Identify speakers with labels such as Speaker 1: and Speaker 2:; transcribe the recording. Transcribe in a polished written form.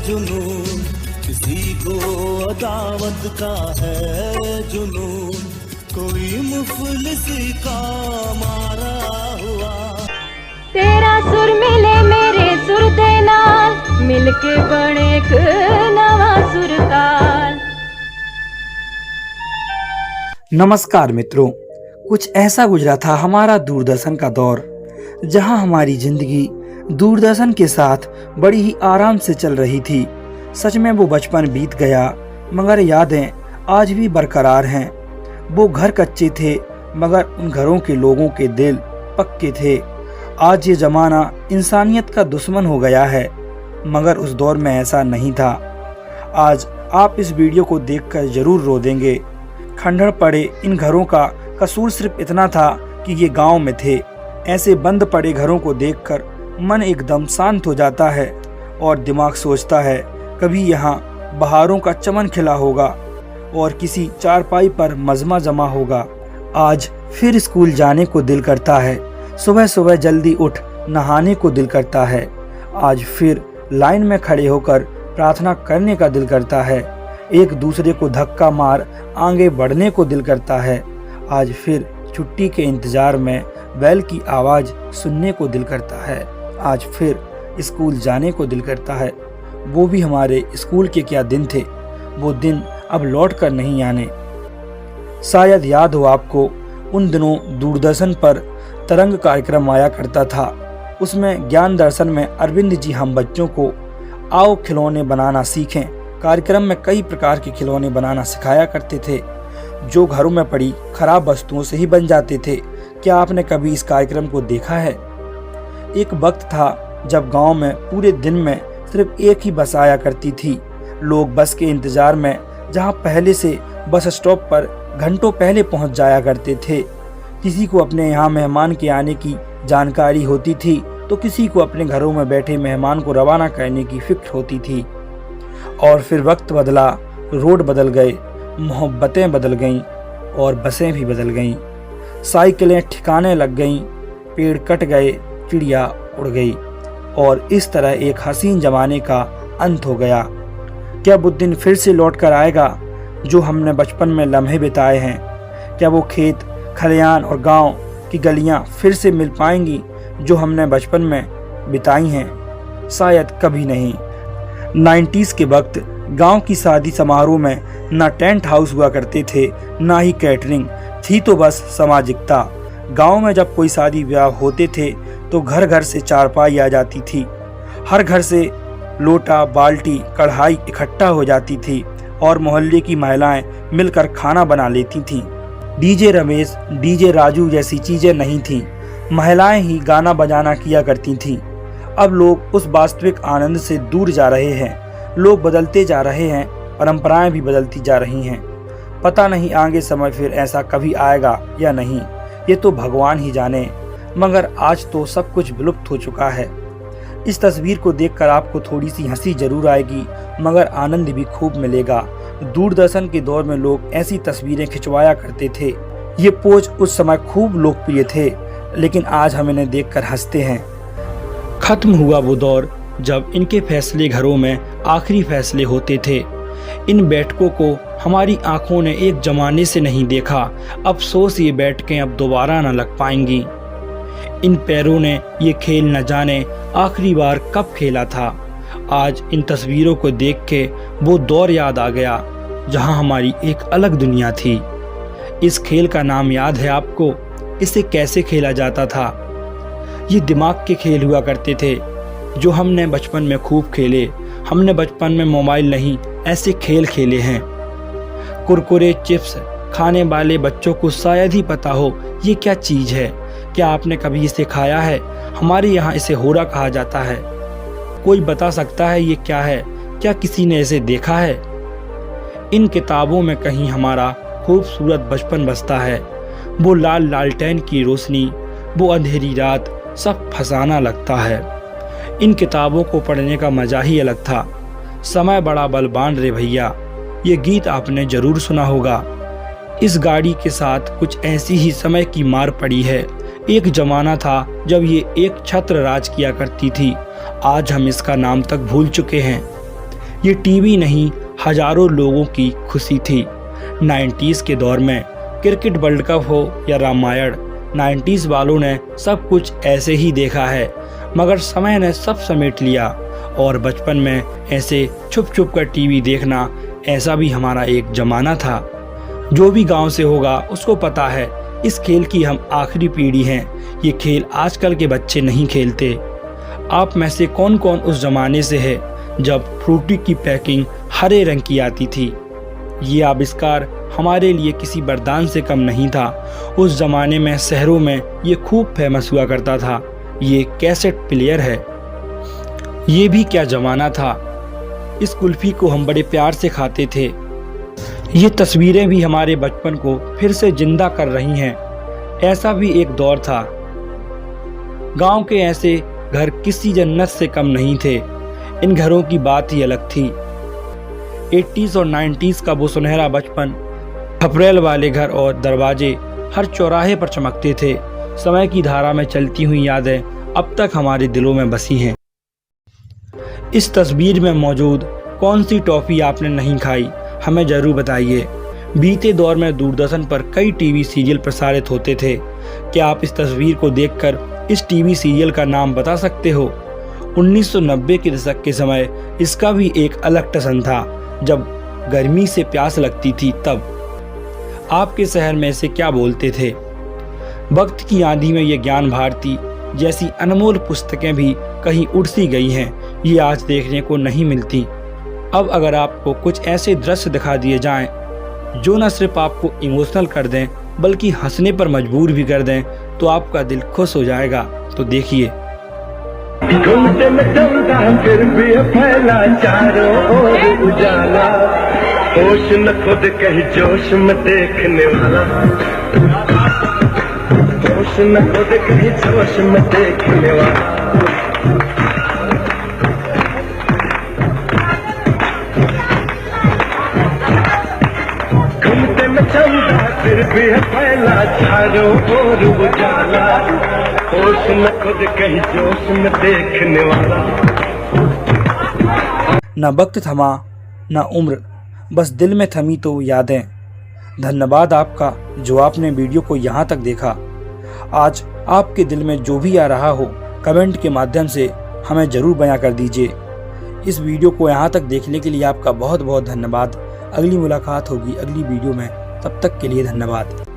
Speaker 1: जुनून, किसी को अदावत का है जुनून, कोई मुफलिसी का मारा हुआ।
Speaker 2: तेरा सुर मिले मेरे सुर दे नाल, मिलके बने एक नवा सुरताल।
Speaker 3: नमस्कार मित्रों, कुछ ऐसा गुजरा था हमारा दूरदर्शन का दौर, जहां हमारी जिंदगी दूरदर्शन के साथ बड़ी ही आराम से चल रही थी। सच में वो बचपन बीत गया, मगर यादें आज भी बरकरार हैं। वो घर कच्चे थे, मगर उन घरों के लोगों के दिल पक्के थे। आज ये ज़माना इंसानियत का दुश्मन हो गया है, मगर उस दौर में ऐसा नहीं था। आज आप इस वीडियो को देखकर ज़रूर रो देंगे। खंडहर पड़े इन घरों का कसूर सिर्फ इतना था कि ये गांव में थे। ऐसे बंद पड़े घरों को देखकर मन एकदम शांत हो जाता है और दिमाग सोचता है कभी यहाँ बहारों का चमन खिला होगा और किसी चारपाई पर मजमा जमा होगा। आज फिर स्कूल जाने को दिल करता है, सुबह सुबह जल्दी उठ नहाने को दिल करता है। आज फिर लाइन में खड़े होकर प्रार्थना करने का दिल करता है, एक दूसरे को धक्का मार आगे बढ़ने को दिल करता है। आज फिर छुट्टी के इंतजार में बैल की आवाज़ सुनने को दिल करता है। आज फिर स्कूल जाने को दिल करता है। वो भी हमारे स्कूल के क्या दिन थे, वो दिन अब लौट कर नहीं आने। शायद याद हो आपको, उन दिनों दूरदर्शन पर तरंग कार्यक्रम आया करता था। उसमें ज्ञान दर्शन में अरविंद जी हम बच्चों को आओ खिलौने बनाना सीखें कार्यक्रम में कई प्रकार के खिलौने बनाना सिखाया करते थे, जो घरों में पड़ी खराब वस्तुओं से ही बन जाते थे। क्या आपने कभी इस कार्यक्रम को देखा है? एक वक्त था जब गांव में पूरे दिन में सिर्फ एक ही बस आया करती थी। लोग बस के इंतजार में जहां पहले से बस स्टॉप पर घंटों पहले पहुंच जाया करते थे। किसी को अपने यहाँ मेहमान के आने की जानकारी होती थी, तो किसी को अपने घरों में बैठे मेहमान को रवाना करने की फिक्र होती थी। और फिर वक्त बदला, रोड बदल गए, मोहब्बतें बदल गईं और बसें भी बदल गईं। साइकिलें ठिकाने लग गईं, पेड़ कट गए, चिड़िया उड़ गई और इस तरह एक हसीन जमाने का अंत हो गया। क्या वो दिन फिर से लौट कर आएगा जो हमने बचपन में लम्हे बिताए हैं? क्या वो खेत, खलियान और गांव की गलियां फिर से मिल पाएंगी जो हमने बचपन में बिताई हैं? शायद कभी नहीं। 90s के वक्त गांव की शादी समारोह में ना टेंट हाउस हुआ करते थे, ना ही कैटरिंग थी, तो बस सामाजिकता। गांव में जब कोई शादी ब्याह होते थे तो घर घर से चारपाई आ जाती थी। हर घर से लोटा, बाल्टी, कढ़ाई इकट्ठा हो जाती थी और मोहल्ले की महिलाएं मिलकर खाना बना लेती थीं। डीजे रमेश, डीजे राजू जैसी चीजें नहीं थीं, महिलाएं ही गाना बजाना किया करती थीं। अब लोग उस वास्तविक आनंद से दूर जा रहे हैं। लोग बदलते जा रहे हैं, परंपराएं भी बदलती जा रही हैं। पता नहीं आगे समय फिर ऐसा कभी आएगा या नहीं, ये तो भगवान ही जाने। मगर आज तो सब कुछ विलुप्त हो चुका है। इस तस्वीर को देखकर आपको थोड़ी सी हंसी जरूर आएगी, मगर आनंद भी खूब मिलेगा। दूरदर्शन के दौर में लोग ऐसी तस्वीरें खिंचवाया करते थे। ये पोज उस समय खूब लोकप्रिय थे, लेकिन आज हम इन्हें देखकर हंसते हैं। खत्म हुआ वो दौर जब इनके फैसले घरों में आखिरी फैसले होते थे। इन बैठकों को हमारी आंखों ने एक जमाने से नहीं देखा। अफसोस ये बैठकें अब दोबारा न लग पाएंगी। इन पैरों ने ये खेल न जाने आखिरी बार कब खेला था। आज इन तस्वीरों को देख के वो दौर याद आ गया जहां हमारी एक अलग दुनिया थी। इस खेल का नाम याद है आपको? इसे कैसे खेला जाता था? ये दिमाग के खेल हुआ करते थे जो हमने बचपन में खूब खेले। हमने बचपन में मोबाइल नहीं, ऐसे खेल खेले हैं। कुरकुरे, चिप्स खाने वाले बच्चों को शायद ही पता हो ये क्या चीज़ है। क्या आपने कभी इसे खाया है? हमारे यहाँ इसे होरा कहा जाता है। कोई बता सकता है ये क्या है? क्या किसी ने इसे देखा है? इन किताबों में कहीं हमारा खूबसूरत बचपन बसता है। वो लाल लालटेन की रोशनी, वो अंधेरी रात, सब फसाना लगता है। इन किताबों को पढ़ने का मजा ही अलग था। समय बड़ा बलवान रे भैया, ये गीत आपने जरूर सुना होगा। इस गाड़ी के साथ कुछ ऐसी ही समय की मार पड़ी है। एक जमाना था जब ये एक छत्र राज किया करती थी। आज हम इसका नाम तक भूल चुके हैं। ये टीवी नहीं, हजारों लोगों की खुशी थी। 90s के दौर में क्रिकेट वर्ल्ड कप हो या रामायण, 90s वालों ने सब कुछ ऐसे ही देखा है, मगर समय ने सब समेट लिया। और बचपन में ऐसे छुप छुप कर टीवी देखना, ऐसा भी हमारा एक जमाना था। जो भी गांव से होगा उसको पता है, इस खेल की हम आखिरी पीढ़ी हैं। ये खेल आजकल के बच्चे नहीं खेलते। आप में से कौन कौन उस जमाने से है जब फ्रूटी की पैकिंग हरे रंग की आती थी? ये आविष्कार हमारे लिए किसी वरदान से कम नहीं था। उस जमाने में शहरों में ये खूब फेमस हुआ करता था। ये कैसेट प्लेयर है। ये भी क्या जमाना था। इस कुल्फी को हम बड़े प्यार से खाते थे। ये तस्वीरें भी हमारे बचपन को फिर से जिंदा कर रही हैं। ऐसा भी एक दौर था। गांव के ऐसे घर किसी जन्नत से कम नहीं थे। इन घरों की बात ही अलग थी। 80s और 90s का वो सुनहरा बचपन, खपरेल वाले घर और दरवाजे हर चौराहे पर चमकते थे। समय की धारा में चलती हुई यादें अब तक हमारे दिलों में बसी हैं। इस तस्वीर में मौजूद कौन सी टॉफ़ी आपने नहीं खाई, हमें ज़रूर बताइए। बीते दौर में दूरदर्शन पर कई टीवी सीरियल प्रसारित होते थे। क्या आप इस तस्वीर को देखकर इस टीवी सीरियल का नाम बता सकते हो? 1990 के दशक के समय इसका भी एक अलग टसन था। जब गर्मी से प्यास लगती थी तब आपके शहर में इसे क्या बोलते थे? वक्त की आंधी में ये ज्ञान भारती जैसी अनमोल पुस्तकें भी कहीं उड़ सी गई हैं। ये आज देखने को नहीं मिलती। अब अगर आपको कुछ ऐसे दृश्य दिखा दिए जाएं जो न सिर्फ आपको इमोशनल कर दें बल्कि हंसने पर मजबूर भी कर दें तो आपका दिल खुश हो जाएगा। तो देखिए।
Speaker 4: घूमते में चलता फिर भी फैला चारों ओर उजाला, होश न खुद कहीं जोश में देखने वाला, होश न खुद कहीं जोश में देखने वाला। घूमते में चलता फिर भी फैला चारों ओर उजाला, होश न खुद कहीं जोश में देखने वाला।
Speaker 3: न वक्त थमा न उम्र, बस दिल में थमी तो यादें। धन्यवाद आपका जो आपने वीडियो को यहाँ तक देखा। आज आपके दिल में जो भी आ रहा हो कमेंट के माध्यम से हमें ज़रूर बयां कर दीजिए। इस वीडियो को यहाँ तक देखने के लिए आपका बहुत बहुत धन्यवाद। अगली मुलाकात होगी अगली वीडियो में, तब तक के लिए धन्यवाद।